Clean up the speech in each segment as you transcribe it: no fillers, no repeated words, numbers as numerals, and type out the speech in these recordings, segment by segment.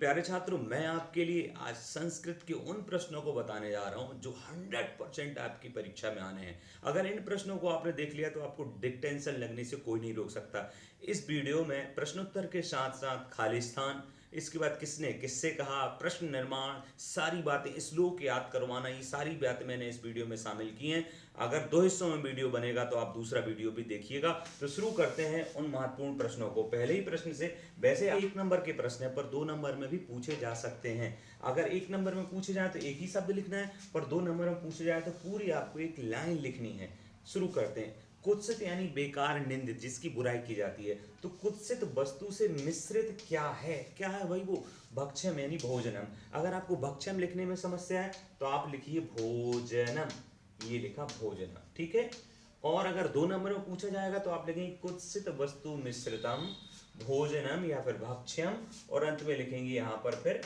प्यारे छात्रों, मैं आपके लिए आज संस्कृत के उन प्रश्नों को बताने जा रहा हूं जो 100% आपकी परीक्षा में आने हैं। अगर इन प्रश्नों को आपने देख लिया तो आपको डिक्टेंशन लगने से कोई नहीं रोक सकता। इस वीडियो में प्रश्नोत्तर के साथ साथ खालिस्तान, इसके बाद किसने किससे कहा, प्रश्न निर्माण, सारी बातें, श्लोक याद करवाना, ये सारी बातें मैंने इस वीडियो में शामिल की हैं। अगर 2 हिस्सों में वीडियो बनेगा तो आप दूसरा वीडियो भी देखिएगा। तो शुरू करते हैं उन महत्वपूर्ण प्रश्नों को। पहले ही प्रश्न से, वैसे 1 नंबर के प्रश्न है पर 2 नंबर में भी पूछे जा सकते हैं। अगर 1 नंबर में पूछे जाए तो एक ही शब्द लिखना है, पर 2 नंबर में पूछे जाए तो पूरी आपको एक लाइन लिखनी है। शुरू करते हैं। कुत्सित यानी बेकार, निंदित, जिसकी बुराई की जाती है। तो कुत्सित वस्तु से मिश्रित क्या है? क्या है भाई? वो भक्षम यानी भोजनम। अगर आपको भक्षम लिखने में समस्या है तो आप लिखिए भोजनम, ये लिखा भोजनम, ठीक है। और अगर 2 नंबर में पूछा जाएगा तो आप लिखेंगे कुत्सित वस्तु मिश्रितम भोजनम या फिर भक्ष्यम, और अंत में लिखेंगे यहाँ पर फिर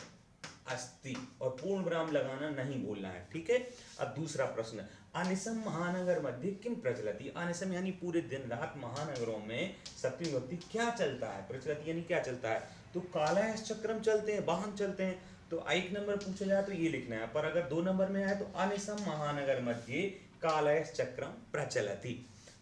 अस्ति, और पूर्ण विराम लगाना नहीं भूलना है, ठीक है। अब दूसरा प्रश्न, अनिसम महानगर मध्य किम प्रचलति। अनिसम यानी पूरे दिन रात महानगरों में सप्तमी विभक्ति क्या चलता है? प्रचलति यानी क्या चलता है? तो कालयश्च चक्रम चलते हैं, वाहन चलते हैं। तो 1 नंबर पूछा जाए तो ये लिखना है, पर अगर 2 नंबर में आए तो अनिसम महानगर मध्य कालयश्च चक्रम प्रचलति।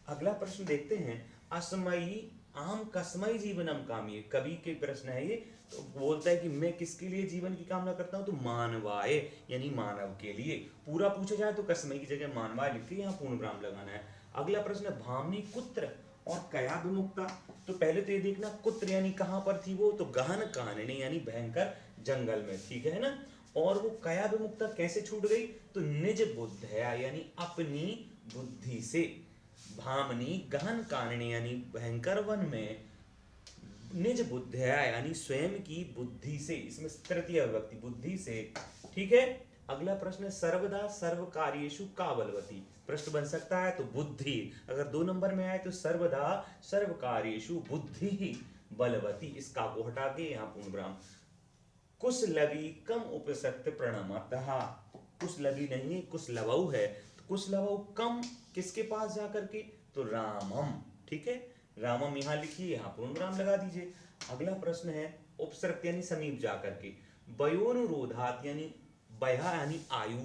अगला प्रश्न देखते हैं, अस्मयी आम कस्मयी जीवनम कामये। कवि के प्रश्न है ये। तो बोलता है कि मैं किसके लिए जीवन की कामना करता हूं? तो मानवाय यानी मानव के लिए। पूरा पूछा जाए तो कस्मयी की जगह मानवाय लिख के यहाँ पूर्ण विराम लगाना है। अगला प्रश्न, भामनी कुत्र और कया विमुक्ता। तो पहले तो ये देखना, कुत्र यानी कहाँ पर थी वो? तो गहन कानने यानी भयंकर जंगल में, ठीक है ना। और वो कया विमुक्ता कैसे छूट गई? तो निज बुद्धया यानी अपनी बुद्धि से। भामनी गहन कानने यानी भयंकर वन में, निज बुद्धया यानी स्वयं की बुद्धि से, इसमें तृतीय विभक्ति बुद्धि से, ठीक है। अगला प्रश्न, सर्वदा सर्व कार्येषु का बलवती। प्रश्न बन सकता है तो बुद्धि। अगर 2 नंबर में आए तो सर्वदा सर्व कार्येषु बुद्धि ही बलवती, इसका को हटा के यहाँ पूर्ण विराम। कुशलवी कम उपसक्त प्रणमतः। कुशलवी नहीं, कुशलवौ है। तो कुशलवौ कम किसके पास जाकर के? तो रामम, ठीक है। रामम यहाँ लिखिए, यहाँ पूर्ण विराम लगा दीजिए। अगला प्रश्न है, उपसर्ग यानी समीप जाकर के। वयोनुरोधात यानी वया यानी आयु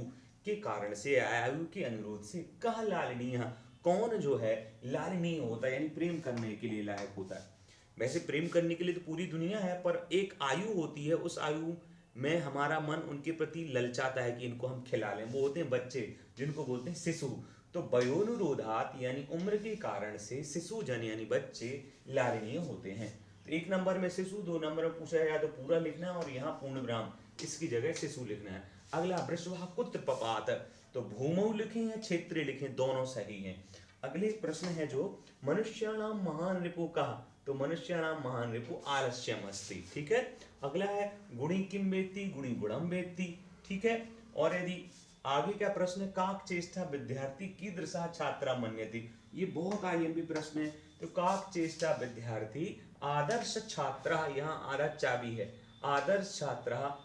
के कारण से, आयु के अनुरोध से, कह लालनीय, कौन जो है लालनीय होता है यानी प्रेम करने के लिए लायक होता है। वैसे प्रेम करने के लिए तो पूरी दुनिया है, पर एक आयु होती है, उस आयु में हमारा मन उनके प्रति ललचाता है कि इनको हम खिला लें। वो होते हैं बच्चे, जिनको बोलते हैं शिशु। तो वयोनुरोधात यानी उम्र के कारण से, शिशु जन यानी बच्चे लालनीय होते हैं। तो 1 नंबर में शिशु, 2 नंबर में पूछा जाए तो पूरा लिखना है, और यहाँ पूर्ण विराम, इसकी जगह शिशु लिखना है। अगला, वृषभा कुत्र पपात। तो भूमौ लिखें या क्षेत्र लिखें, दोनों सही हैं। अगले प्रश्न है जो, मनुष्याणाम महान रिपु कहा। तो मनुष्याणाम महान रिपु आलस्यम अस्ति, ठीक है। अगला है, गुणी किम वेत्ति, गुणी गुणम वेत्ति, ठीक है। और यदि आगे क्या प्रश्न है, काक चेष्टा विद्यार्थी कीदृशा छात्रा मन्यते। ये बहुत आईएमपी प्रश्न है। तो काक चेष्टा विद्यार्थी आदर्श छात्रा, यहाँ आदर्श चाबी है, आदर्श छात्रा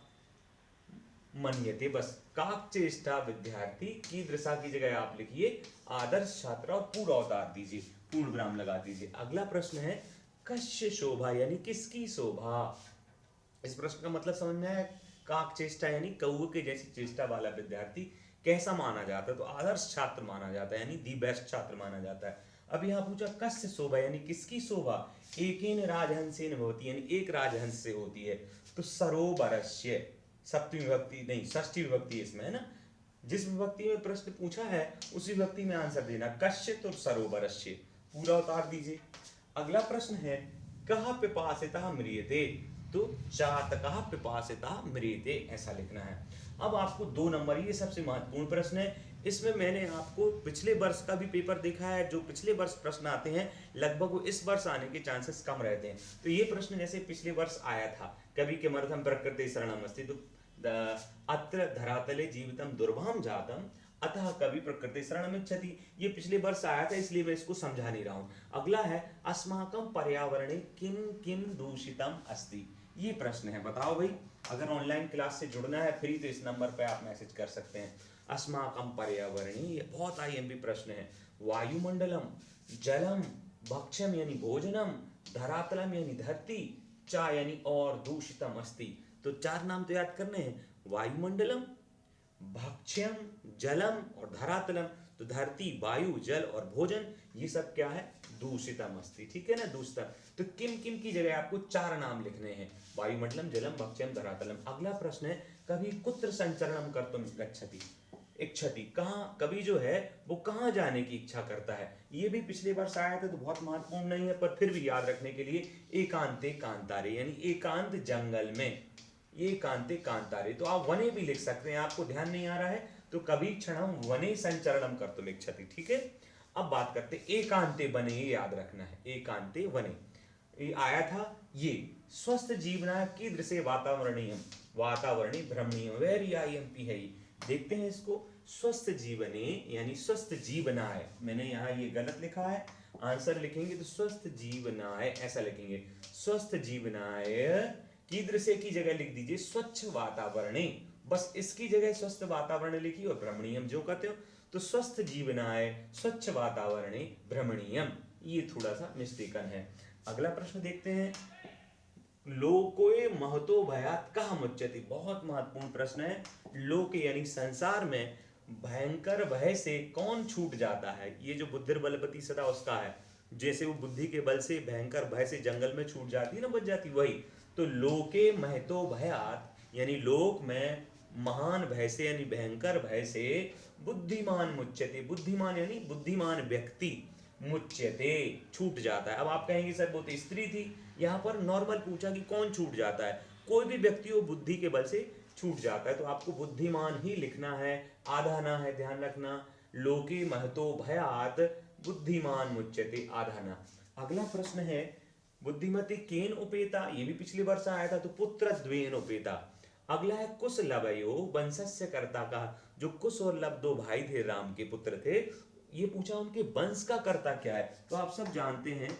मन्यते, बस काक चेष्टा विद्यार्थी कीदृशा की जगह आप लिखिए आदर्श छात्रा और पूरा उतार दीजिए, पूर्ण विराम लगा दीजिए। अगला प्रश्न है, कस्य शोभा यानी किसकी शोभा। इस प्रश्न का मतलब समझ में आया? काक चेष्टा यानी कौवे के जैसी चेष्टा वाला विद्यार्थी कैसा माना जाता है? तो आदर्श छात्र माना जाता है, यानी दी बेस्ट छात्र माना जाता है। अब यहाँ पूछा, कस्य शोभा यानी किसकी शोभा। एकेन राजहंसेन भवति यानी एक राजहंस से होती है। तो सरोवरस्य, सप्तमी विभक्ति नहीं, षष्ठी विभक्ति इसमें है ना। जिस विभक्ति में प्रश्न पूछा है उसी विभक्ति में आंसर देना, कश्चित और सरोवरस्य, पूरा उतार दीजिए। अगला प्रश्न है, कह पिपासितः म्रियते। तो चातकः पिपासितः म्रियते, ऐसा लिखना है। अब आपको 2 नंबर, ये सबसे महत्वपूर्ण प्रश्न है। इसमें मैंने आपको पिछले वर्ष का भी पेपर देखा है, जो पिछले वर्ष प्रश्न आते हैं लगभग वो इस वर्ष आने के चांसेस कम रहते हैं। तो ये प्रश्न जैसे पिछले वर्ष आया था, कवि के मर्थम प्रकृति शरणमस्ति, तो अत्र धरातले जीवितम दुर्भम जातम अतः कवि प्रकृति शरणमिच्छति, ये पिछले वर्ष आया था, इसलिए मैं इसको समझा नहीं रहा हूं। अगला है, अस्माकं पर्यावरणे किम किम दूषितम अस्ति। ये प्रश्न है, बताओ भाई। अगर ऑनलाइन क्लास से जुड़ना है फ्री तो इस नंबर पे आप मैसेज कर सकते हैं। अस्माकं पर्यावरणे, ये बहुत आईएमपी प्रश्न है। वायुमंडलम, जलम, भक्ष्यम यानी भोजनम, धरातलम यानी धरती, चा यानी और, दूषितम अस्ति। तो 4 नाम तो याद करने हैं, वायुमंडलम, भक्ष्यम, जलम और धरातलम। तो धरती, वायु, जल और भोजन, ये सब क्या है, दूषितम अस्ति, ठीक है ना, दूषितम। तो किम किम की जगह आपको 4 नाम लिखने हैं, वायुमंडलम, जलम, भक्ष्यम, धरातलम। अगला प्रश्न है, कभी कुत्र संचरणम कर्तुम गच्छति, इच्छति, कहाँ, कभी जो है वो कहाँ जाने की इच्छा करता है। ये भी पिछले वर्ष आया था, तो बहुत महत्वपूर्ण नहीं है, पर फिर भी याद रखने के लिए, एकांते कांतारे, यानी एकांत जंगल में, एकांते कांतारे। तो आप वने भी लिख सकते हैं, आपको ध्यान नहीं आ रहा है तो कभी क्षणम वने संचरणम कर्तुम इच्छति, ठीक है। अब बात करते एकांते वने, ये याद रखना है, एकांते वने। ये आया था, ये स्वस्थ जीवनाय कीदृशे वातावरणीयम, वातावरणी भ्रमणीयम, वेरी आईएमपी है ये। देखते हैं इसको, स्वस्थ जीवने यानी स्वस्थ जीवनाय, मैंने यहाँ ये गलत लिखा है, आंसर लिखेंगे तो स्वस्थ जीवनाय ऐसा लिखेंगे, स्वस्थ जीवनाय कीदृशे की जगह लिख दीजिए स्वच्छ वातावरणी, बस इसकी जगह स्वस्थ वातावरण लिखिए, और भ्रमणीयम जो कहते हो, तो स्वस्थ जीवनाय स्वच्छ वातावरणी भ्रमणीयम, ये थोड़ा सा मिस्टेकन है। अगला प्रश्न देखते हैं, लोकोय महतो भयात कहा मुच्यते, बहुत महत्वपूर्ण प्रश्न है। लोक यानी संसार में भयंकर भय से कौन छूट जाता है, ये जो बुद्धिर्बलवती सदा उसका है, जैसे वो बुद्धि के बल से भयंकर भय से जंगल में छूट जाती है ना, बच जाती, वही। तो लोके महतो भयात यानी लोक में महान भय से यानी भयंकर भय से बुद्धिमान मुच्यते, बुद्धिमान यानी बुद्धिमान व्यक्ति, मुच्यते छूट जाता है। अब आप कहेंगे सर वो तो स्त्री थी, यहाँ पर नॉर्मल पूछा कि कौन छूट जाता है, कोई भी व्यक्ति वो बुद्धि के बल से छूट जाता है, तो आपको बुद्धिमान ही लिखना है, आधा ना है, ध्यान रखना। लोके महतो भयात बुद्धिमान मुच्यते, आधा ना। अगला प्रश्न है, बुद्धिमति केन उपेता, ये भी पिछले वर्ष आया था, तो पुत्र द्वेन उपेता। अगला है कुश लवयो वंशस्य कर्ता का, जो कुश और लव 2 भाई थे, राम के पुत्र थे, ये पूछा उनके वंश का कर्ता क्या है। तो आप सब जानते हैं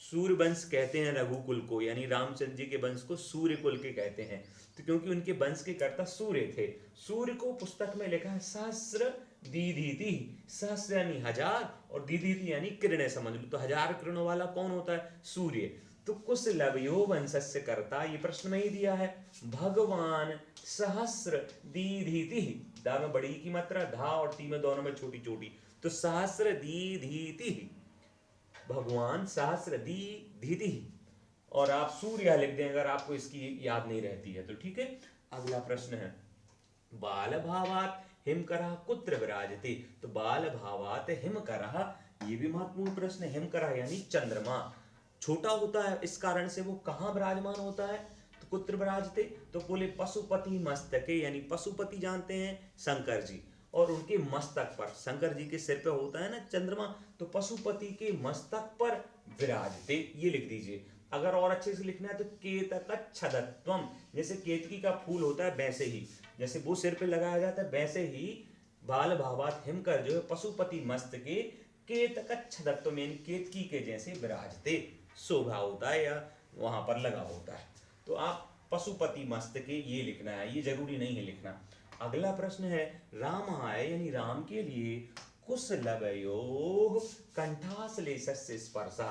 सूर्य वंश कहते हैं रघुकुल को, यानी रामचंद्र जी के वंश को सूर्य कुल के कहते हैं, तो क्योंकि उनके वंश के कर्ता सूर्य थे। सूर्य को पुस्तक में लिखा है सहस्र दीधीति, सहस्र यानी 1000 और दीधीति यानी किरणें, समझ लो, तो 1000 किरणों वाला कौन होता है, सूर्य। तो कुश लवयो वंशस्य कर्ता, ये प्रश्न में ही दिया है, भगवान सहस्र दीधीति, दा में बड़ी की मात्रा, धा और टी में दोनों में छोटी छोटी, तो सहस्र दीधीति, भगवान सहस्र दीधीति, और आप सूर्य लिख दें अगर आपको इसकी याद नहीं रहती है तो, ठीक है। अगला प्रश्न है, बाल भावात हिमकरः कुत्र विराजते, तो बाल भावात हिमकरः, ये भी महत्वपूर्ण प्रश्न है। हिमकरः यानी चंद्रमा छोटा होता है, इस कारण से वो कहाँ विराजमान होता है, तो कुत्र विराजते, तो बोले पशुपति मस्तके, यानी पशुपति जानते हैं शंकर जी, और उनके मस्तक पर, शंकर जी के सिर पे होता है ना चंद्रमा, तो पशुपति के मस्तक पर विराजते, ये लिख दीजिए। अगर और अच्छे से लिखना है तो केतकच्छदत्वम, जैसे केतकी का फूल होता है वैसे ही, जैसे वो सिर पे लगाया जाता है वैसे ही बाल भावात हिमकर जो है पशुपति मस्तके केतकच्छदत्वम यानी केतकी के जैसे विराजते, शोभा होता है या वहां पर लगा होता है। तो आप पशुपति मस्तके ये लिखना है, ये जरूरी नहीं है लिखना। अगला प्रश्न है, रामाय यानी राम के लिए कुश लवयो कंठाश्लेषस्य स्पर्शा,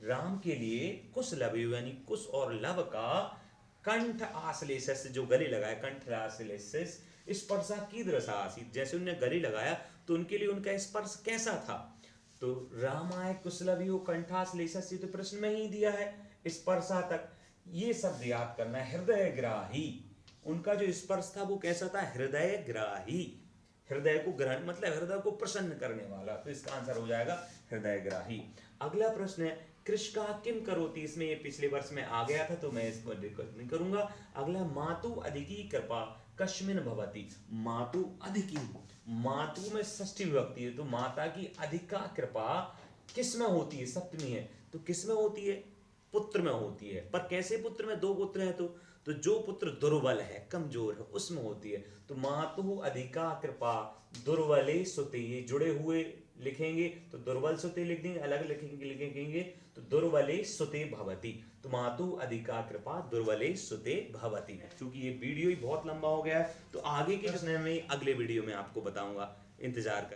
राम के लिए कुश लवयो यानी कुश और लव का कंठ आश्लेषस्य जो गले लगाया, कंठ आश्लेषस्य स्पर्शा कीदृशा आसीत्, जैसे उन्होंने गले लगाया तो उनके लिए उनका स्पर्श कैसा था। तो रामाय कुशलवयो कंठाश्लेषस्य, तो प्रश्न में ही दिया है स्पर्शा तक, ये शब्द याद करना है। हृदय ग्राही, उनका जो स्पर्श था वो कैसा था, हृदय ग्राही, हृदय को ग्रहण मतलब हृदय को प्रसन्न करने वाला, तो इसका आंसर हो जाएगा हृदय ग्राही। अगला प्रश्न है, कृष्का किम करोति, इसमें ये पिछले वर्ष में आ गया था तो मैं इसको डिस्कस नहीं करूंगा। अगला मातु अधिकी कृपा कस्मिन भवति, मातु अधिकी, मातु में षष्ठी विभक्ति है, तो माता की अधिका कृपा किस में होती है, सप्तमी है, तो किस में होती है, पुत्र में होती है। पर कैसे पुत्र में, 2 पुत्र हैं तो जो पुत्र दुर्बल है, कमजोर है, उसमें होती है। तो मातु अधिका कृपा दुर्बले सुते, ये जुड़े हुए लिखेंगे तो दुर्बल सुते लिख देंगे, अलग लिखेंगे तो दुर्बले सुते भवति, तो मातु अधिका कृपा दुर्बले सुते भवति। क्योंकि ये वीडियो ही बहुत लंबा हो गया है तो आगे के प्रश्न में अगले वीडियो में आपको बताऊंगा, इंतजार कर।